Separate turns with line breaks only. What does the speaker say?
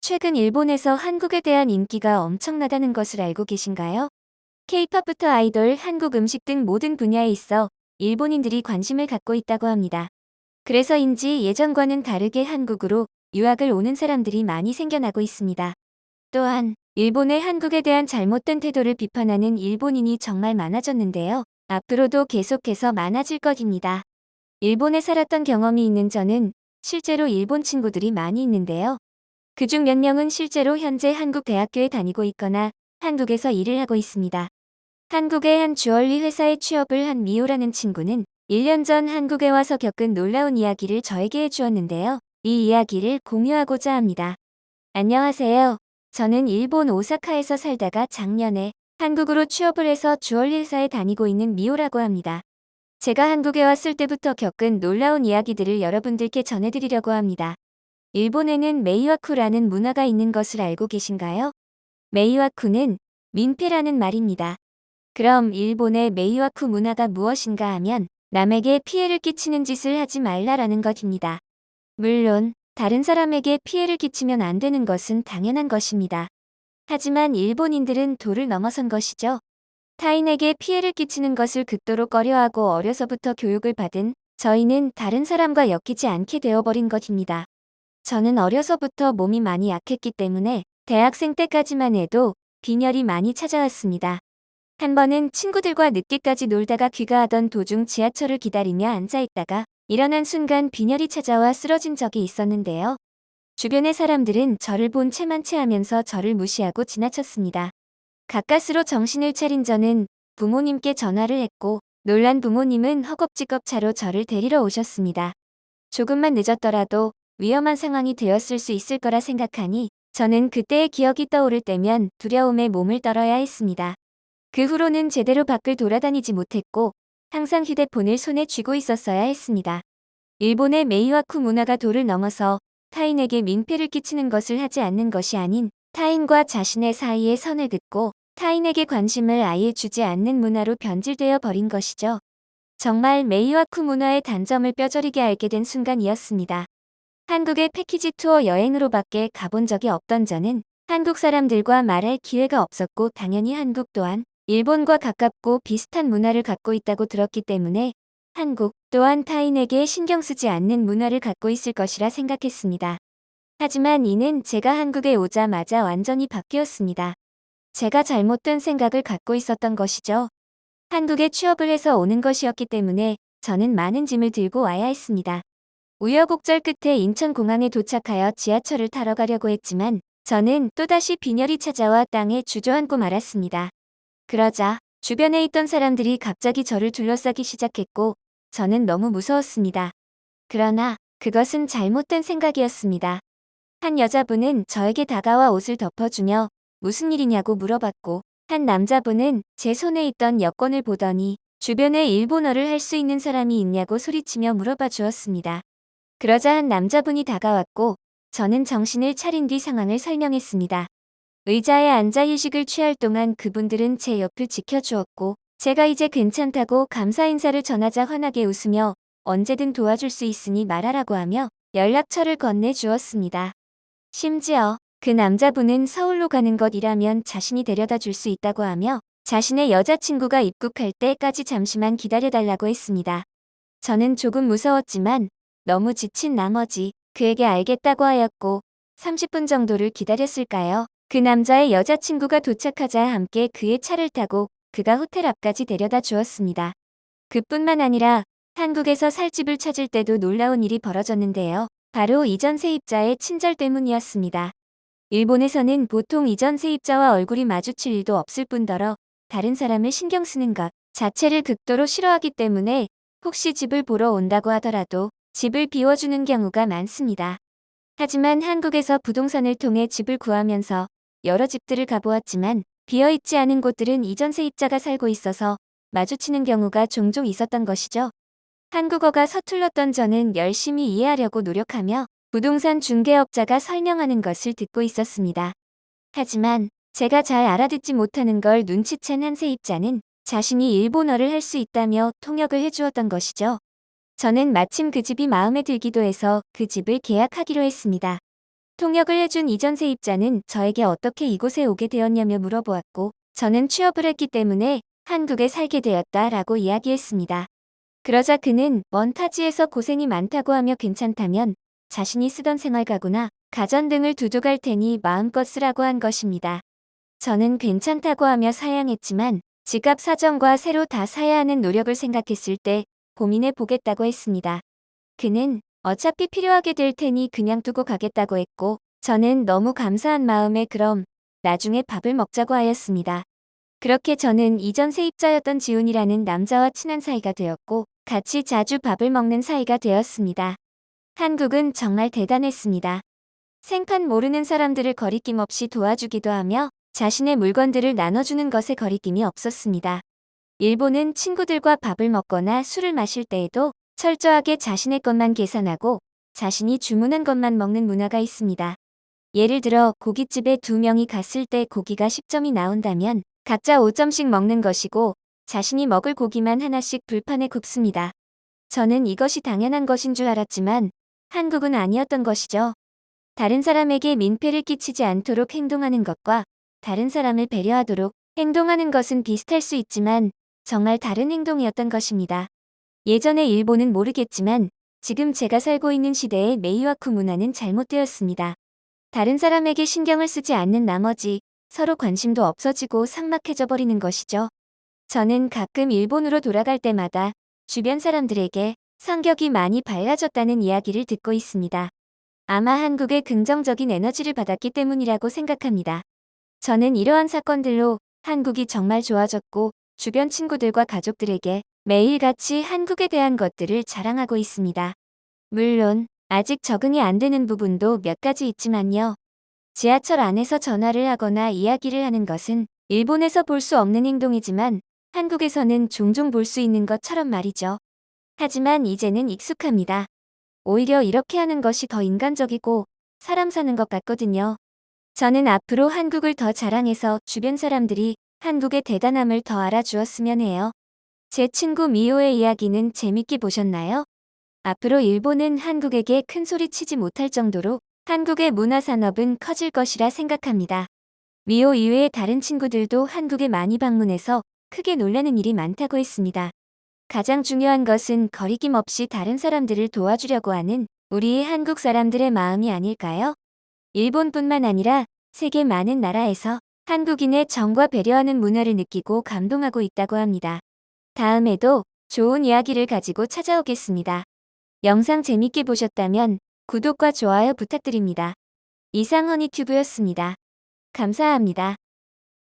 최근 일본에서 한국에 대한 인기가 엄청나다는 것을 알고 계신가요? K-팝부터 아이돌, 한국 음식 등 모든 분야에 있어 일본인들이 관심을 갖고 있다고 합니다. 그래서인지 예전과는 다르게 한국으로 유학을 오는 사람들이 많이 생겨나고 있습니다. 또한 일본의 한국에 대한 잘못된 태도를 비판하는 일본인이 정말 많아졌는데요. 앞으로도 계속해서 많아질 것입니다. 일본에 살았던 경험이 있는 저는 실제로 일본 친구들이 많이 있는데요. 그중 몇 명은 실제로 현재 한국 대학교에 다니고 있거나 한국에서 일을 하고 있습니다. 한국의 한 주얼리 회사에 취업을 한 미호라는 친구는 1년 전 한국에 와서 겪은 놀라운 이야기를 저에게 해주었는데요. 이 이야기를 공유하고자 합니다. 안녕하세요. 저는 일본 오사카에서 살다가 작년에 한국으로 취업을 해서 주얼리 회사에 다니고 있는 미호라고 합니다. 제가 한국에 왔을 때부터 겪은 놀라운 이야기들을 여러분들께 전해드리려고 합니다. 일본에는 메이와쿠라는 문화가 있는 것을 알고 계신가요? 메이와쿠는 민폐라는 말입니다. 그럼 일본의 메이와쿠 문화가 무엇인가 하면 남에게 피해를 끼치는 짓을 하지 말라라는 것입니다. 물론 다른 사람에게 피해를 끼치면 안 되는 것은 당연한 것입니다. 하지만 일본인들은 도를 넘어선 것이죠. 타인에게 피해를 끼치는 것을 극도로 꺼려하고 어려서부터 교육을 받은 저희는 다른 사람과 엮이지 않게 되어버린 것입니다. 저는 어려서부터 몸이 많이 약했기 때문에 대학생 때까지만 해도 빈혈이 많이 찾아왔습니다. 한 번은 친구들과 늦게까지 놀다가 귀가하던 도중 지하철을 기다리며 앉아있다가 일어난 순간 빈혈이 찾아와 쓰러진 적이 있었는데요. 주변의 사람들은 저를 본 채만 체하면서 저를 무시하고 지나쳤습니다. 가까스로 정신을 차린 저는 부모님께 전화를 했고 놀란 부모님은 허겁지겁 차로 저를 데리러 오셨습니다. 조금만 늦었더라도 위험한 상황이 되었을 수 있을 거라 생각하니 저는 그때의 기억이 떠오를 때면 두려움에 몸을 떨어야 했습니다. 그 후로는 제대로 밖을 돌아다니지 못했고 항상 휴대폰을 손에 쥐고 있었어야 했습니다. 일본의 메이와쿠 문화가 도를 넘어서 타인에게 민폐를 끼치는 것을 하지 않는 것이 아닌 타인과 자신의 사이의 선을 긋고 타인에게 관심을 아예 주지 않는 문화로 변질되어 버린 것이죠. 정말 메이와쿠 문화의 단점을 뼈저리게 알게 된 순간이었습니다. 한국의 패키지 투어 여행으로밖에 가본 적이 없던 저는 한국 사람들과 말할 기회가 없었고 당연히 한국 또한 일본과 가깝고 비슷한 문화를 갖고 있다고 들었기 때문에 한국 또한 타인에게 신경 쓰지 않는 문화를 갖고 있을 것이라 생각했습니다. 하지만 이는 제가 한국에 오자마자 완전히 바뀌었습니다. 제가 잘못된 생각을 갖고 있었던 것이죠. 한국에 취업을 해서 오는 것이었기 때문에 저는 많은 짐을 들고 와야 했습니다. 우여곡절 끝에 인천공항에 도착하여 지하철을 타러 가려고 했지만 저는 또다시 빈혈이 찾아와 땅에 주저앉고 말았습니다. 그러자 주변에 있던 사람들이 갑자기 저를 둘러싸기 시작했고 저는 너무 무서웠습니다. 그러나 그것은 잘못된 생각이었습니다. 한 여자분은 저에게 다가와 옷을 덮어주며 무슨 일이냐고 물어봤고 한 남자분은 제 손에 있던 여권을 보더니 주변에 일본어를 할 수 있는 사람이 있냐고 소리치며 물어봐 주었습니다. 그러자 한 남자분이 다가왔고 저는 정신을 차린 뒤 상황을 설명했습니다. 의자에 앉아 휴식을 취할 동안 그분들은 제 옆을 지켜주었고 제가 이제 괜찮다고 감사 인사를 전하자 환하게 웃으며 언제든 도와줄 수 있으니 말하라고 하며 연락처를 건네주었습니다. 심지어 그 남자분은 서울로 가는 것이라면 자신이 데려다 줄 수 있다고 하며 자신의 여자친구가 입국할 때까지 잠시만 기다려달라고 했습니다. 저는 조금 무서웠지만 너무 지친 나머지 그에게 알겠다고 하였고 30분 정도를 기다렸을까요? 그 남자의 여자친구가 도착하자 함께 그의 차를 타고 그가 호텔 앞까지 데려다 주었습니다. 그뿐만 아니라 한국에서 살 집을 찾을 때도 놀라운 일이 벌어졌는데요. 바로 이전 세입자의 친절 때문이었습니다. 일본에서는 보통 이전 세입자와 얼굴이 마주칠 일도 없을 뿐더러 다른 사람을 신경 쓰는 것 자체를 극도로 싫어하기 때문에 혹시 집을 보러 온다고 하더라도 집을 비워주는 경우가 많습니다. 하지만 한국에서 부동산을 통해 집을 구하면서 여러 집들을 가보았지만 비어있지 않은 곳들은 이전 세입자가 살고 있어서 마주치는 경우가 종종 있었던 것이죠. 한국어가 서툴렀던 저는 열심히 이해하려고 노력하며 부동산 중개업자가 설명하는 것을 듣고 있었습니다. 하지만 제가 잘 알아듣지 못하는 걸 눈치챈 한 세입자는 자신이 일본어를 할 수 있다며 통역을 해주었던 것이죠. 저는 마침 그 집이 마음에 들기도 해서 그 집을 계약하기로 했습니다. 통역을 해준 이전 세입자는 저에게 어떻게 이곳에 오게 되었냐며 물어보았고, 저는 취업을 했기 때문에 한국에 살게 되었다라고 이야기했습니다. 그러자 그는 먼 타지에서 고생이 많다고 하며 괜찮다면 자신이 쓰던 생활가구나 가전 등을 두둑할 테니 마음껏 쓰라고 한 것입니다. 저는 괜찮다고 하며 사양했지만 지갑 사정과 새로 다 사야 하는 노력을 생각했을 때 고민해 보겠다고 했습니다. 그는 어차피 필요하게 될 테니 그냥 두고 가겠다고 했고, 저는 너무 감사한 마음에 그럼 나중에 밥을 먹자고 하였습니다. 그렇게 저는 이전 세입자였던 지훈이라는 남자와 친한 사이가 되었고, 같이 자주 밥을 먹는 사이가 되었습니다. 한국은 정말 대단했습니다. 생판 모르는 사람들을 거리낌 없이 도와주기도 하며 자신의 물건들을 나눠주는 것에 거리낌이 없었습니다. 일본은 친구들과 밥을 먹거나 술을 마실 때에도 철저하게 자신의 것만 계산하고 자신이 주문한 것만 먹는 문화가 있습니다. 예를 들어 고깃집에 2명이 갔을 때 고기가 10점이 나온다면 각자 5점씩 먹는 것이고 자신이 먹을 고기만 하나씩 불판에 굽습니다. 저는 이것이 당연한 것인 줄 알았지만 한국은 아니었던 것이죠. 다른 사람에게 민폐를 끼치지 않도록 행동하는 것과 다른 사람을 배려하도록 행동하는 것은 비슷할 수 있지만 정말 다른 행동이었던 것입니다. 예전의 일본은 모르겠지만 지금 제가 살고 있는 시대의 메이와쿠 문화는 잘못되었습니다. 다른 사람에게 신경을 쓰지 않는 나머지 서로 관심도 없어지고 삭막해져 버리는 것이죠. 저는 가끔 일본으로 돌아갈 때마다 주변 사람들에게 성격이 많이 밝아졌다는 이야기를 듣고 있습니다. 아마 한국의 긍정적인 에너지를 받았기 때문이라고 생각합니다. 저는 이러한 사건들로 한국이 정말 좋아졌고 주변 친구들과 가족들에게 매일같이 한국에 대한 것들을 자랑하고 있습니다. 물론 아직 적응이 안 되는 부분도 몇 가지 있지만요. 지하철 안에서 전화를 하거나 이야기를 하는 것은 일본에서 볼 수 없는 행동이지만 한국에서는 종종 볼 수 있는 것처럼 말이죠. 하지만 이제는 익숙합니다. 오히려 이렇게 하는 것이 더 인간적이고 사람 사는 것 같거든요. 저는 앞으로 한국을 더 자랑해서 주변 사람들이 한국의 대단함을 더 알아주었으면 해요. 제 친구 미호의 이야기는 재밌게 보셨나요? 앞으로 일본은 한국에게 큰 소리 치지 못할 정도로 한국의 문화산업은 커질 것이라 생각합니다. 미호 이외의 다른 친구들도 한국에 많이 방문해서 크게 놀라는 일이 많다고 했습니다. 가장 중요한 것은 거리낌 없이 다른 사람들을 도와주려고 하는 우리의 한국 사람들의 마음이 아닐까요? 일본뿐만 아니라 세계 많은 나라에서 한국인의 정과 배려하는 문화를 느끼고 감동하고 있다고 합니다. 다음에도 좋은 이야기를 가지고 찾아오겠습니다. 영상 재밌게 보셨다면 구독과 좋아요 부탁드립니다. 이상 허니튜브였습니다. 감사합니다.